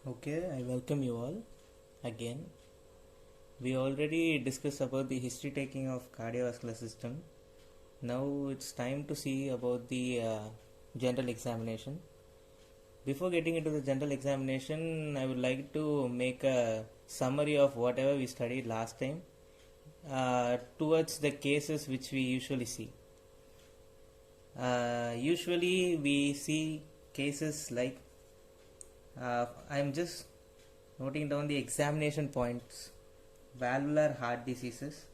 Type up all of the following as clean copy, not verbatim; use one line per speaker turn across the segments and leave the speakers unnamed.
Okay, I welcome you all again. We already discussed about the history taking of cardiovascular system. Now it's time to see about the general examination. Before getting into the general examination, I would like to make a summary of whatever we studied last time towards the cases which we usually see. Usually we see cases like I'm just noting down the examination points. Valvular heart diseases,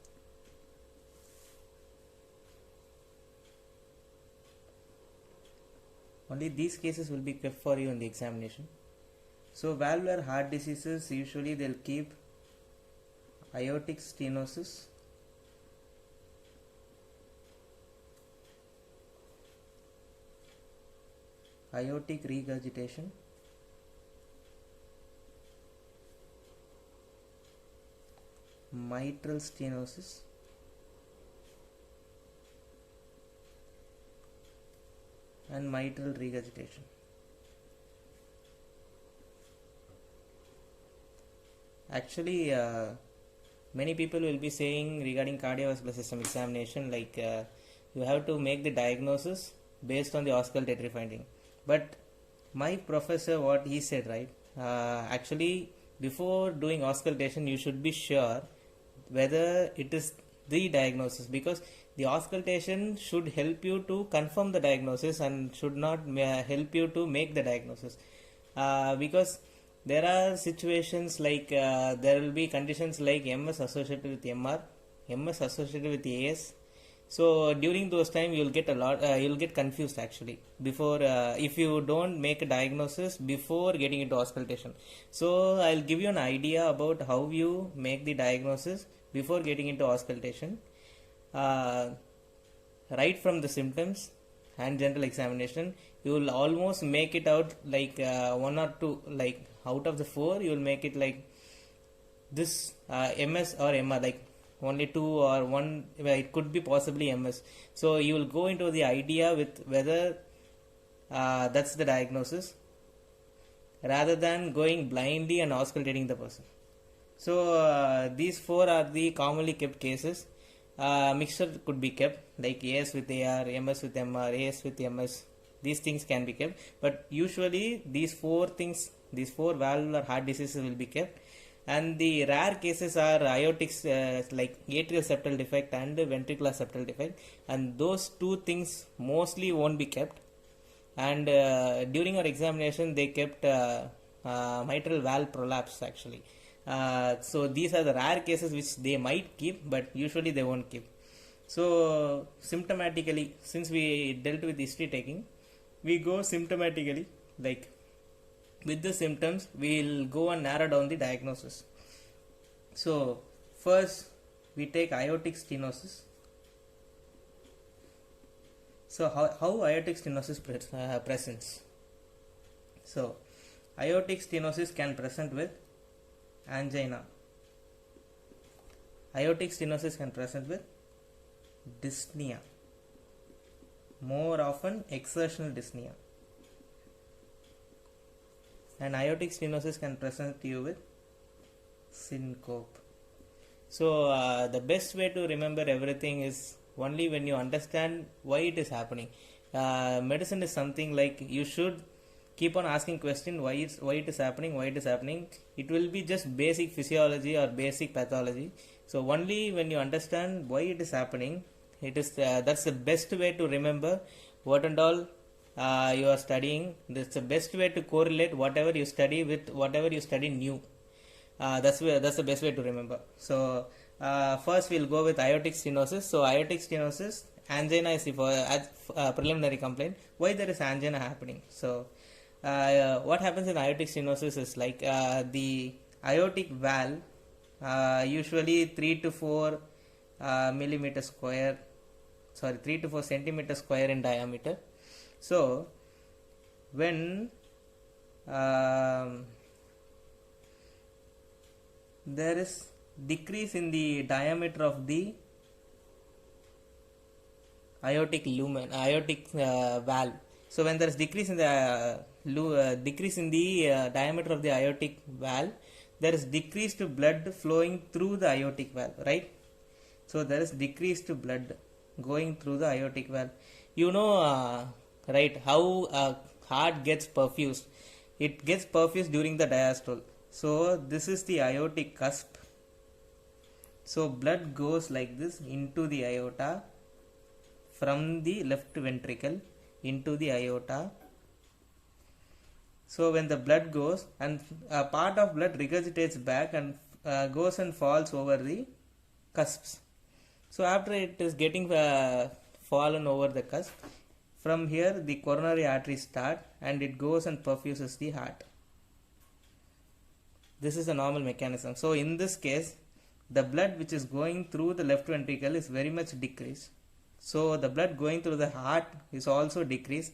only these cases will be kept for you in the examination. So valvular heart diseases, usually they'll keep aortic stenosis, aortic regurgitation, mitral stenosis, and mitral regurgitation. Actually, many people will be saying regarding cardiovascular system examination, like you have to make the diagnosis based on the auscultatory finding. But my professor, what he said, right? Actually, before doing auscultation, you should be sure whether it is the diagnosis, because the auscultation should help you to confirm the diagnosis and should not help you to make the diagnosis, because there are situations like there will be conditions like MS associated with MR, MS associated with AS. So during those time you'll get a lot, you'll get confused actually before if you don't make a diagnosis before getting into auscultation. So I'll give you an idea about how you make the diagnosis before getting into auscultation. Right from the symptoms and general examination, you will almost make it out like one or two, like out of the four you will make it like this, MS or MR, like only two or one, it could be possibly MS. So you will go into the idea with whether that's the diagnosis, rather than going blindly and auscultating the person. So these four are the commonly kept cases. Mixture could be kept like AS with AR, MS with MR, AS with MS. These things can be kept, but usually these four things, these four valvular heart diseases will be kept. And the rare cases are aortic, like atrial septal defect and ventricular septal defect, and those two things mostly won't be kept. And during our examination they kept mitral valve prolapse actually. So these are the rare cases which they might keep, but usually they won't keep. So symptomatically, since we dealt with history taking, we go symptomatically, like with the symptoms we'll go and narrow down the diagnosis. So first we take aortic stenosis. So how aortic stenosis presents? So aortic stenosis can present with angina. Aortic stenosis can present with dyspnea, more often exertional dyspnea. And aortic stenosis can present you with syncope. So the best way to remember everything is only when you understand why it is happening. Medicine is something like you should keep on asking question why it is happening. It will be just basic physiology or basic pathology. So only when you understand why it is happening, it is that's the best way to remember what and all you are studying. That's the best way to correlate whatever you study with whatever you study new. That's the best way to remember. So first we'll go with aortic stenosis. So aortic stenosis, angina is the preliminary complaint. Why there is angina happening? So what happens in aortic stenosis is like the aortic valve, usually 3 to 4 millimeter square, 3 to 4 centimeter square in diameter. So when there is decrease in the diameter of the aortic lumen, aortic valve. So when there is decrease in the decrease in the diameter of the aortic valve, there is decreased blood flowing through the aortic valve, right? So there is decreased blood going through the aortic valve. You know, right, how heart gets perfused. It gets perfused during the diastole. So this is the aortic cusp. So blood goes like this into the aorta from the left ventricle into the aorta. So when the blood goes, and a part of blood regurgitates back and goes and falls over the cusps. So after it is getting fallen over the cusp, from here the coronary arteries start and it goes and perfuses the heart. This is a normal mechanism. So in this case, the blood which is going through the left ventricle is very much decreased. So the blood going through the heart is also decreased.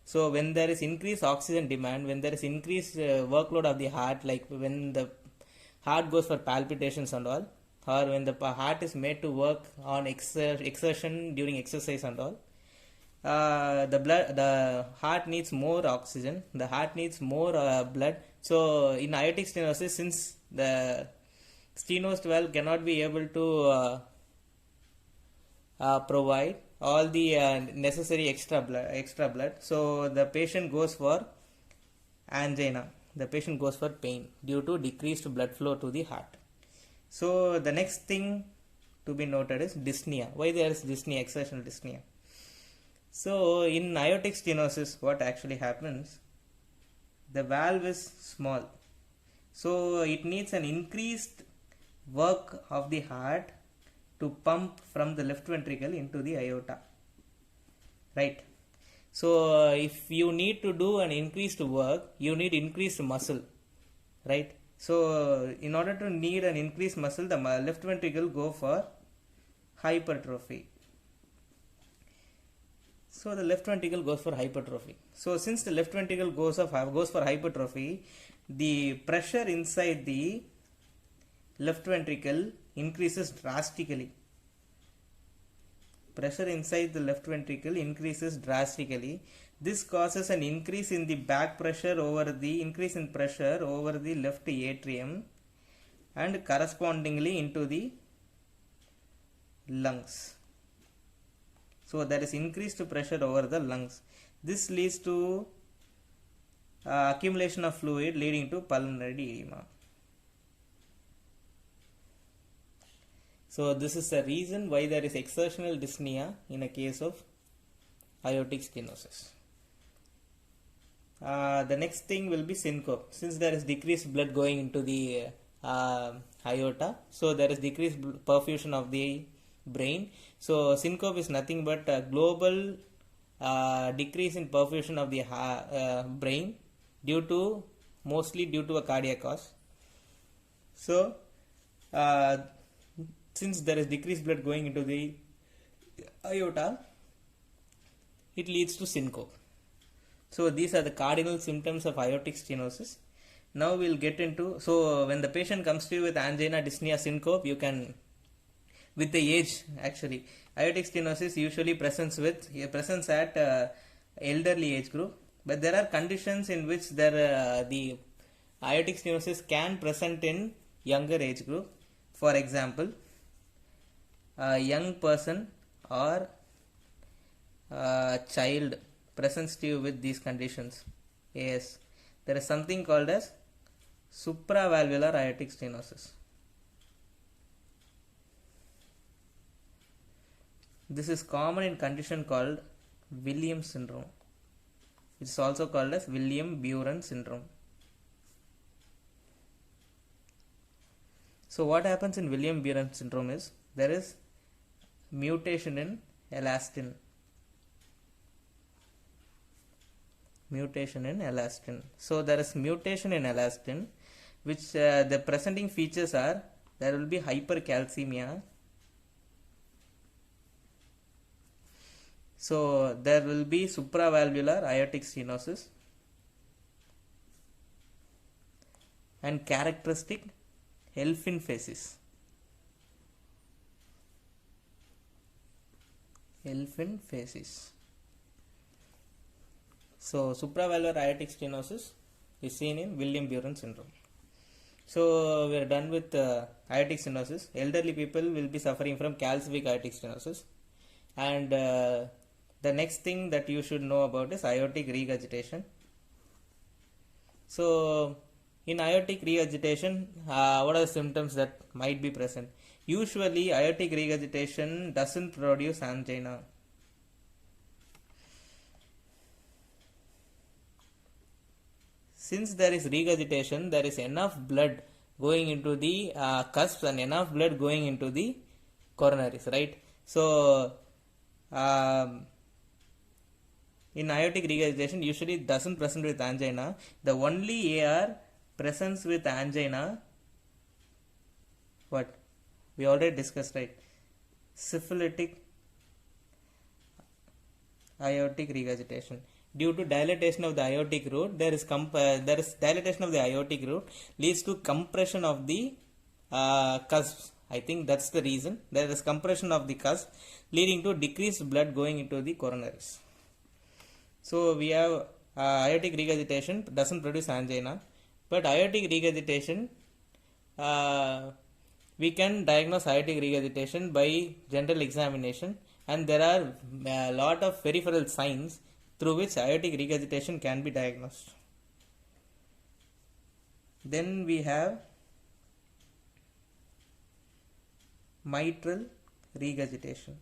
So when there is increased oxygen demand, when there is increased workload of the heart, like when the heart goes for palpitations and all, or when the heart is made to work on exertion during exercise and all, the heart needs more oxygen, the heart needs more blood. So in aortic stenosis, since the stenosed valve cannot be able to provide all the necessary extra blood, so the patient goes for angina, the patient goes for pain due to decreased blood flow to the heart. So the next thing to be noted is dyspnea. Why there is dyspnea, exertional dyspnea? So in aortic stenosis, what actually happens, the valve is small, so it needs an increased work of the heart to pump from the left ventricle into the aorta, right? So if you need to do an increased work, you need increased muscle, right? So in order to need an increased muscle, the left ventricle go for hypertrophy. So the left ventricle goes for hypertrophy. So since the left ventricle goes for hypertrophy, the pressure inside the left ventricle increases drastically. Pressure inside the left ventricle increases drastically. This causes an increase in the back pressure increase in pressure over the left atrium and correspondingly into the lungs. So there is increased pressure over the lungs. This leads to accumulation of fluid leading to pulmonary edema. So this is the reason why there is exertional dyspnea in a case of aortic stenosis. The next thing will be syncope. Since there is decreased blood going into the aorta, so there is decreased perfusion of the brain. So syncope is nothing but a global decrease in perfusion of the brain mostly due to a cardiac cause. So since there is decreased blood going into the aorta, it leads to syncope. So these are the cardinal symptoms of aortic stenosis. Now we'll get into, so when the patient comes to you with angina, dyspnea, syncope, you can, with the age actually, aortic stenosis usually presents at elderly age group, but there are conditions in which the aortic stenosis can present in younger age group. For example, a young person or a child presents to you with these conditions. Yes, there is something called as supravalvular aortic stenosis. This is common in condition called Williams syndrome. It is also called as William-Buren syndrome. So what happens in William-Buren syndrome is there is mutation in elastin. So there is mutation in elastin, which the presenting features are, there will be hypercalcemia. So there will be supravalvular aortic stenosis and characteristic Helfin phases. So supravalvular aortic stenosis is seen in William Buren syndrome. So we are done with aortic stenosis. Elderly people will be suffering from calcific aortic stenosis, and the next thing that you should know about is aortic regurgitation. So in aortic regurgitation, what are the symptoms that might be present? Usually aortic regurgitation doesn't produce angina. Since there is regurgitation, there is enough blood going into the cusps and enough blood going into the coronaries, right? So in aortic regurgitation, usually it doesn't present with angina. The only AR presents with angina, what we already discussed, right? Syphilitic aortic regurgitation. Due to dilatation of the aortic root, there is dilatation of the aortic root leads to compression of the cusps. I think that's the reason. There is compression of the cusp leading to decreased blood going into the coronaries. So we have aortic regurgitation doesn't produce angina, but aortic regurgitation, we can diagnose aortic regurgitation by general examination, and there are a lot of peripheral signs through which aortic regurgitation can be diagnosed. Then we have mitral regurgitation.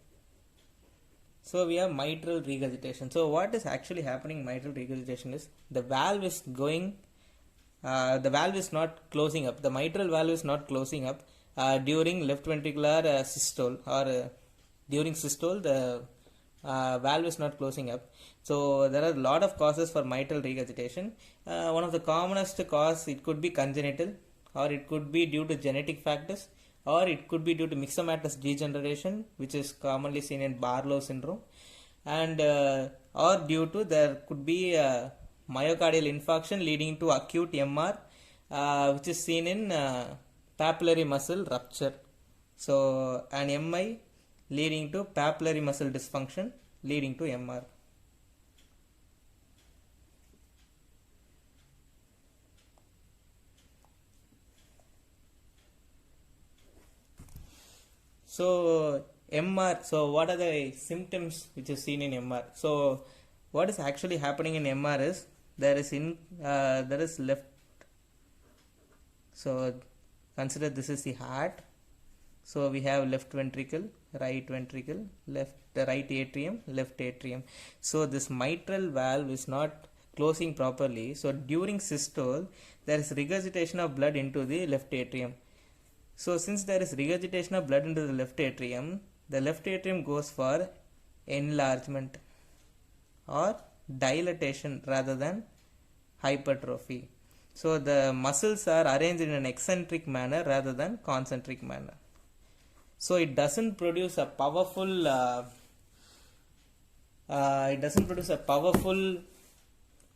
So we have mitral regurgitation. So what is actually happening in mitral regurgitation is the valve is going, the valve is not closing up. The mitral valve is not closing up during left ventricular systole, or during systole the valve is not closing up. So there are a lot of causes for mitral regurgitation. One of the commonest cause, it could be congenital, or it could be due to genetic factors, or it could be due to myxomatous degeneration, which is commonly seen in Barlow syndrome, and or due to, there could be myocardial infarction leading to acute MR, which is seen in papillary muscle rupture. So an MI leading to papillary muscle dysfunction leading to MR. So MR, so what are the symptoms which is seen in MR? So what is actually happening in MR is there is left, so consider this is the heart. So we have left ventricle, right atrium, left atrium. So this mitral valve is not closing properly. So during systole, there is regurgitation of blood into the left atrium. So since there is regurgitation of blood into the left atrium goes for enlargement or dilatation rather than hypertrophy. So the muscles are arranged in an eccentric manner rather than concentric manner. So it doesn't produce a powerful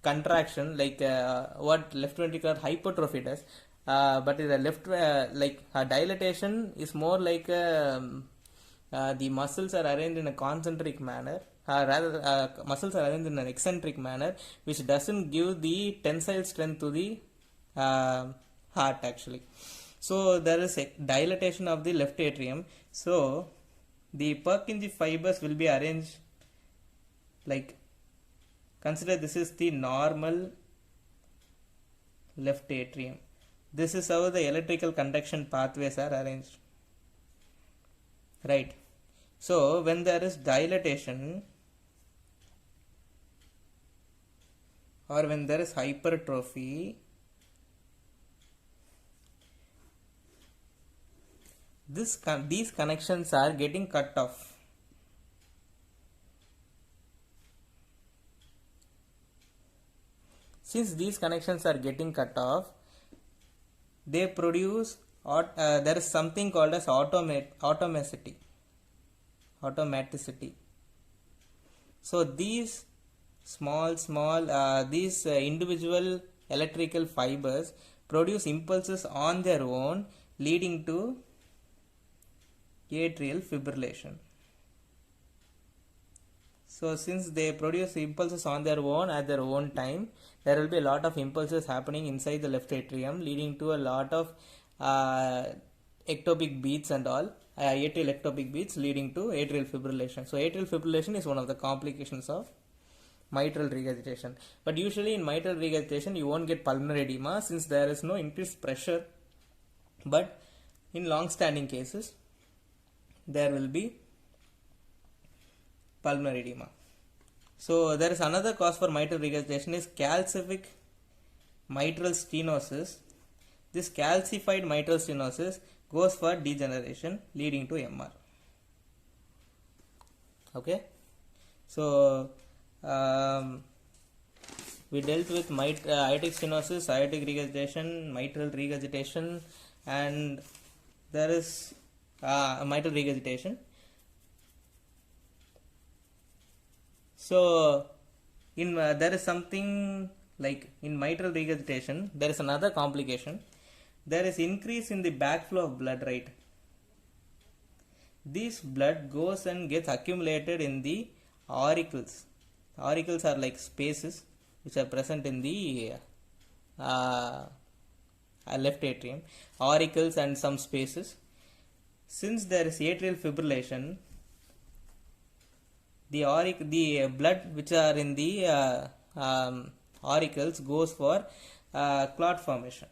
contraction like what left ventricular hypertrophy does. But the left dilatation is more like the muscles are arranged in a concentric manner, muscles are arranged in an eccentric manner, which doesn't give the tensile strength to the heart actually. So there is a dilatation of the left atrium. So the Purkinje fibers will be arranged like, consider this is the normal left atrium. This is how the electrical conduction pathways are arranged, right? So when there is dilatation or when there is hypertrophy, these connections are getting cut off. Since these connections are getting cut off, they produce, there is something called as automaticity. So these these individual electrical fibers produce impulses on their own, leading to atrial fibrillation. So since they produce impulses on their own at their own time, there will be a lot of impulses happening inside the left atrium, leading to a lot of uh, ectopic beats and all, atrial ectopic beats, leading to atrial fibrillation. So atrial fibrillation is one of the complications of mitral regurgitation. But usually in mitral regurgitation, you won't get pulmonary edema since there is no increased pressure. But in long-standing cases, there will be pulmonary edema. So there is another cause for mitral regurgitation is calcific mitral stenosis. This calcified mitral stenosis goes for degeneration leading to MR. Okay, so we dealt with aortic stenosis, aortic regurgitation, mitral regurgitation, and there is mitral regurgitation. So in there is something like in mitral regurgitation, there is another complication. There is increase in the backflow of blood, right? This blood goes and gets accumulated in the auricles. Auricles are like spaces which are present in the left atrium. Auricles and some spaces. Since there is atrial fibrillation, the blood which are in the auricles goes for clot formation.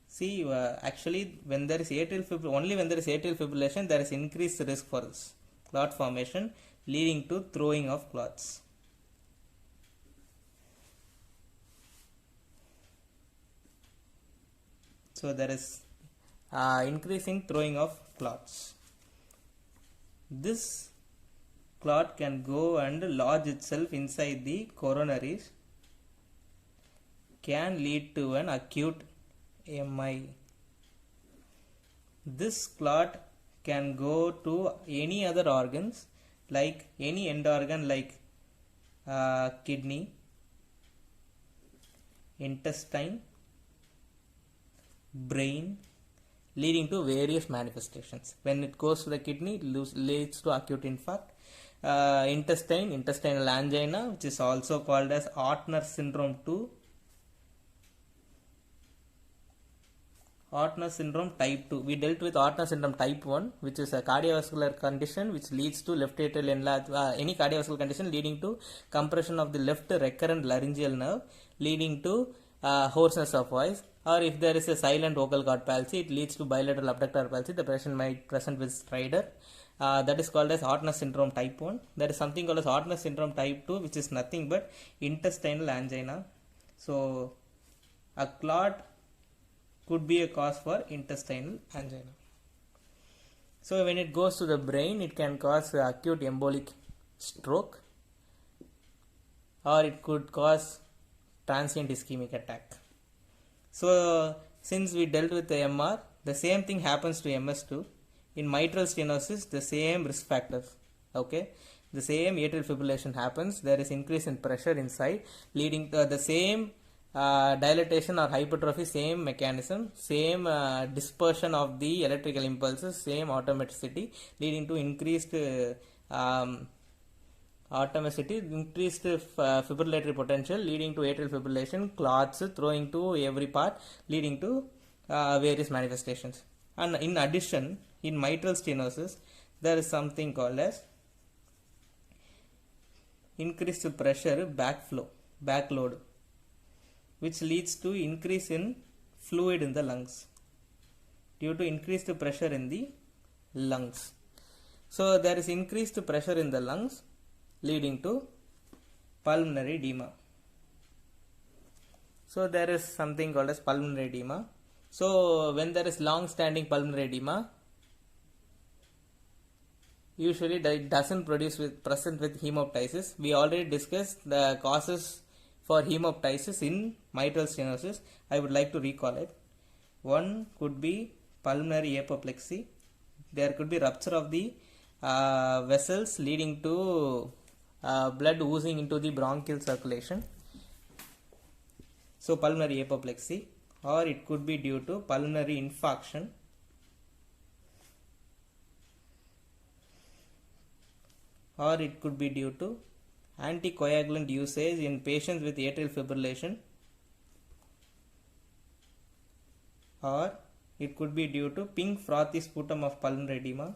See, actually, when there is only when there is atrial fibrillation, there is increased risk for this clot formation, leading to throwing of clots. So there is increasing throwing of clots. This clot can go and lodge itself inside the coronaries, can lead to an acute MI. This clot can go to any other organs, like any end organ like kidney, intestine, brain, leading to various manifestations. When it goes to the kidney, it leads to acute infarct. Intestinal angina, which is also called as Ortner syndrome 2. Ortner syndrome type 2. We dealt with Ortner syndrome type 1, which is a cardiovascular condition which leads to left atrial enlargement, any cardiovascular condition leading to compression of the left recurrent laryngeal nerve, leading to hoarseness of voice. Or if there is a silent vocal cord palsy, it leads to bilateral abductor palsy. The patient might present with stridor. That is called as Ortner syndrome type 1. There is something called as Ortner syndrome type 2, which is nothing but intestinal angina. So a clot could be a cause for intestinal angina. So when it goes to the brain, it can cause acute embolic stroke, or it could cause transient ischemic attack. So since we dealt with the MR, the same thing happens to MS too. In mitral stenosis, the same risk factors. Okay, the same atrial fibrillation happens. There is increase in pressure inside, leading to the same dilatation or hypertrophy, same mechanism, same dispersion of the electrical impulses, same automaticity, leading to increased automaticity, increased fibrillatory potential, leading to atrial fibrillation, clots throwing to every part, leading to various manifestations. And in addition, in mitral stenosis, there is something called as increased pressure backload, which leads to increase in fluid in the lungs due to increased pressure in the lungs. So there is increased pressure in the lungs, leading to pulmonary edema. So there is something called as pulmonary edema. So when there is long-standing pulmonary edema, usually it doesn't present with hemoptysis. We already discussed the causes for hemoptysis in mitral stenosis. I would like to recall it. One could be pulmonary apoplexy. There could be rupture of the vessels, leading to blood oozing into the bronchial circulation. So pulmonary apoplexy, or it could be due to pulmonary infarction. or it could be due to anticoagulant usage in patients with atrial fibrillation, or it could be due to pink frothy sputum of pulmonary edema,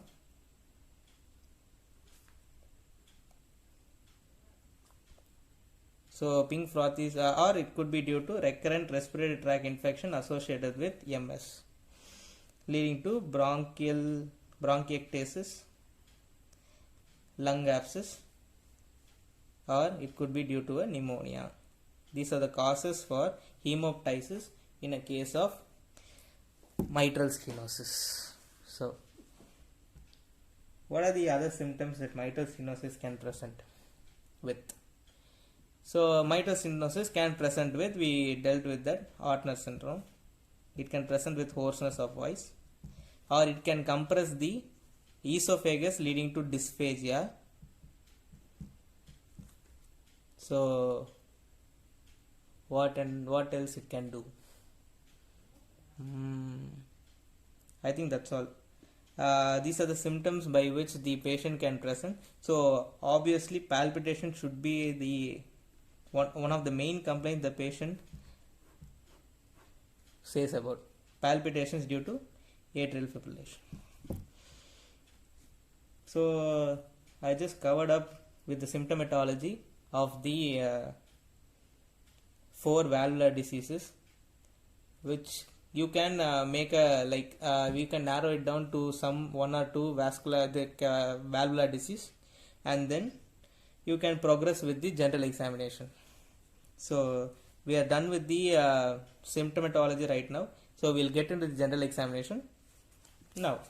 so pink frothy, or it could be due to recurrent respiratory tract infection associated with MS, leading to bronchiectasis, lung abscess, or it could be due to a pneumonia. These are the causes for hemoptysis in a case of mitral stenosis. So, what are the other symptoms that mitral stenosis can present with? So, mitral stenosis can present with, we dealt with that, Ortner syndrome. It can present with hoarseness of voice, or it can compress the esophagus leading to dysphagia. So, what else it can do? I think that's all. These are the symptoms by which the patient can present. So obviously palpitation should be the one of the main complaints the patient says about. Palpitations due to atrial fibrillation. So I just covered up with the symptomatology of the 4 valvular diseases, which you can make a we can narrow it down to some 1 or 2 valvular disease, and then you can progress with the general examination. So we are done with the symptomatology right now, so we'll get into the general examination now.